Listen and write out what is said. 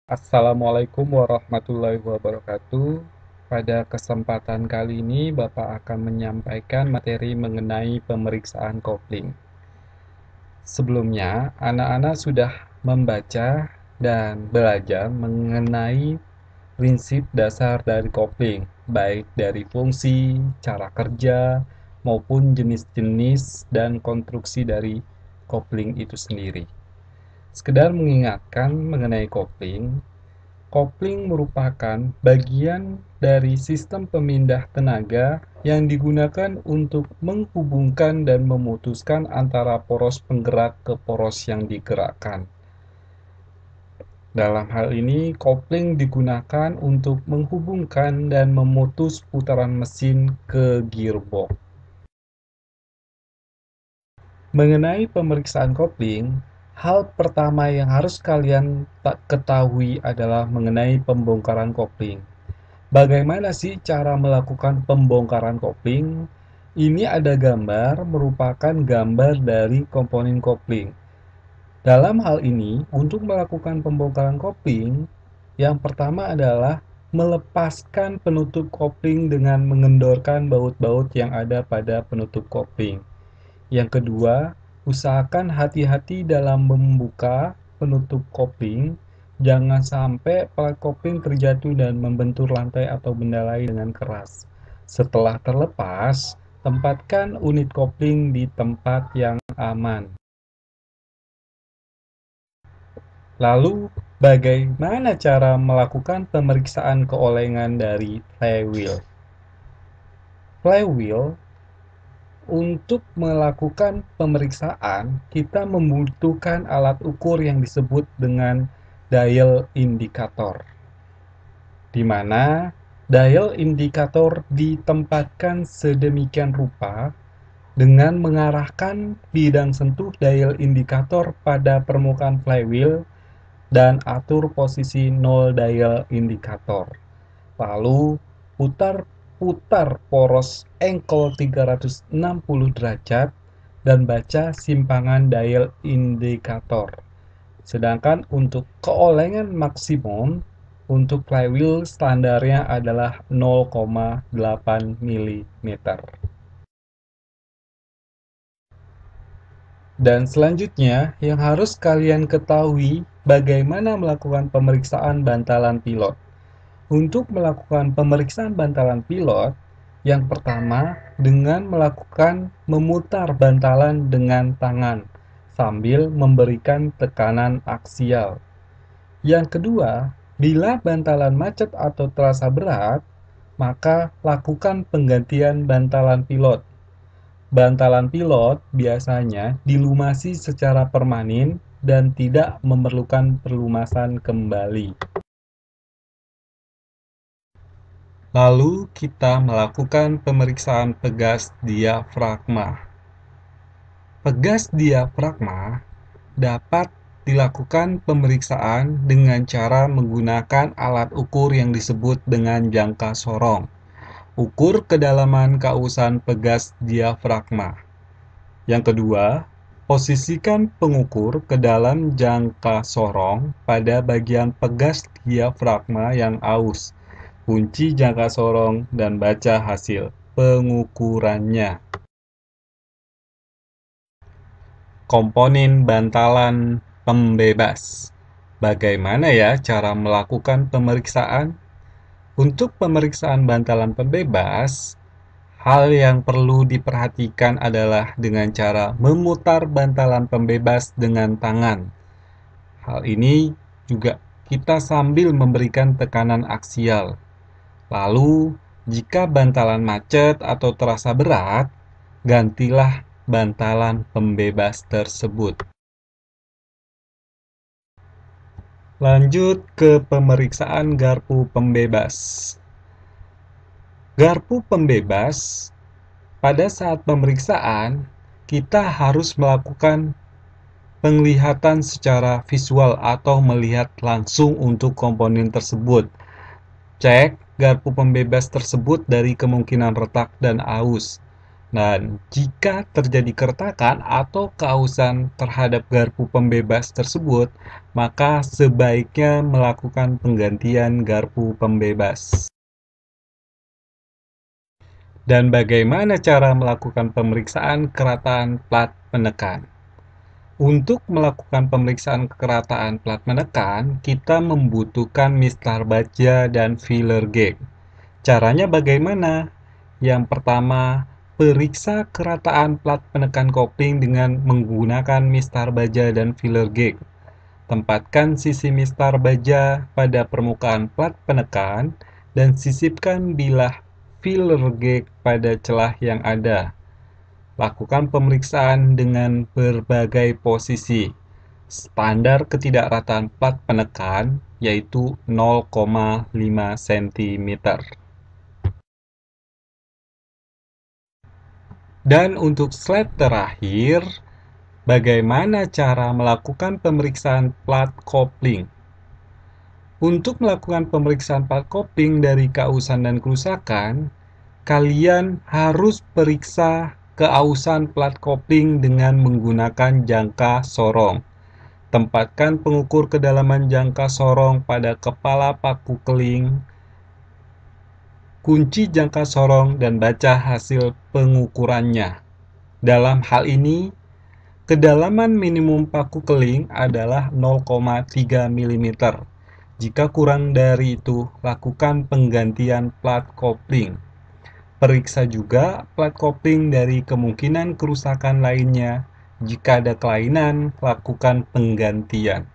Assalamualaikum warahmatullahi wabarakatuh. Pada kesempatan kali ini, Bapak akan menyampaikan materi mengenai pemeriksaan kopling. Sebelumnya, anak-anak sudah membaca dan belajar mengenai prinsip dasar dari kopling, baik dari fungsi, cara kerja, maupun jenis-jenis dan konstruksi dari kopling itu sendiri. Sekedar mengingatkan mengenai kopling, kopling merupakan bagian dari sistem pemindah tenaga yang digunakan untuk menghubungkan dan memutuskan antara poros penggerak ke poros yang digerakkan. Dalam hal ini, kopling digunakan untuk menghubungkan dan memutus putaran mesin ke gearbox. Mengenai pemeriksaan kopling, hal pertama yang harus kalian ketahui adalah mengenai pembongkaran kopling. Bagaimana sih cara melakukan pembongkaran kopling? Ini ada gambar, merupakan gambar dari komponen kopling. Dalam hal ini, untuk melakukan pembongkaran kopling, yang pertama adalah melepaskan penutup kopling dengan mengendorkan baut-baut yang ada pada penutup kopling. Yang kedua, usahakan hati-hati dalam membuka penutup kopling. Jangan sampai pelat kopling terjatuh dan membentur lantai atau benda lain dengan keras. Setelah terlepas, tempatkan unit kopling di tempat yang aman. Lalu, bagaimana cara melakukan pemeriksaan keolengan dari flywheel? Flywheel, untuk melakukan pemeriksaan, kita membutuhkan alat ukur yang disebut dengan dial indikator, di mana dial indikator ditempatkan sedemikian rupa dengan mengarahkan bidang sentuh dial indikator pada permukaan flywheel dan atur posisi 0 dial indikator. Lalu putar poros engkol 360 derajat dan baca simpangan dial indikator. Sedangkan untuk keolengan maksimum untuk flywheel standarnya adalah 0,8 mm. Dan selanjutnya yang harus kalian ketahui bagaimana melakukan pemeriksaan bantalan pilot. Untuk melakukan pemeriksaan bantalan pilot, yang pertama dengan melakukan memutar bantalan dengan tangan sambil memberikan tekanan aksial. Yang kedua, bila bantalan macet atau terasa berat, maka lakukan penggantian bantalan pilot. Bantalan pilot biasanya dilumasi secara permanen dan tidak memerlukan pelumasan kembali. Lalu kita melakukan pemeriksaan pegas diafragma. Pegas diafragma dapat dilakukan pemeriksaan dengan cara menggunakan alat ukur yang disebut dengan jangka sorong. Ukur kedalaman kausan pegas diafragma. Yang kedua, posisikan pengukur ke dalam jangka sorong pada bagian pegas diafragma yang aus. Kunci jangka sorong dan baca hasil pengukurannya. Komponen bantalan pembebas. Bagaimana ya cara melakukan pemeriksaan? Untuk pemeriksaan bantalan pembebas, hal yang perlu diperhatikan adalah dengan cara memutar bantalan pembebas dengan tangan. Hal ini juga kita sambil memberikan tekanan aksial. Lalu, jika bantalan macet atau terasa berat, gantilah bantalan pembebas tersebut. Lanjut ke pemeriksaan garpu pembebas. Garpu pembebas, pada saat pemeriksaan, kita harus melakukan penglihatan secara visual atau melihat langsung untuk komponen tersebut. Cek garpu pembebas tersebut dari kemungkinan retak dan aus. Dan jika terjadi keretakan atau keausan terhadap garpu pembebas tersebut, maka sebaiknya melakukan penggantian garpu pembebas. Dan bagaimana cara melakukan pemeriksaan kerataan plat penekan? Untuk melakukan pemeriksaan kerataan plat menekan, kita membutuhkan mistar baja dan feeler gauge. Caranya bagaimana? Yang pertama, periksa kerataan plat penekan kopling dengan menggunakan mistar baja dan feeler gauge. Tempatkan sisi mistar baja pada permukaan plat penekan dan sisipkan bilah feeler gauge pada celah yang ada. Lakukan pemeriksaan dengan berbagai posisi. Standar ketidakrataan plat penekan yaitu 0,5 cm. Dan untuk slide terakhir, bagaimana cara melakukan pemeriksaan plat kopling? Untuk melakukan pemeriksaan plat kopling dari keausan dan kerusakan, kalian harus periksa keausan plat kopling dengan menggunakan jangka sorong. Tempatkan pengukur kedalaman jangka sorong pada kepala paku keling, kunci jangka sorong, dan baca hasil pengukurannya. Dalam hal ini, kedalaman minimum paku keling adalah 0,3 mm. Jika kurang dari itu, lakukan penggantian plat kopling. Periksa juga plat kopling dari kemungkinan kerusakan lainnya. Jika ada kelainan, lakukan penggantian.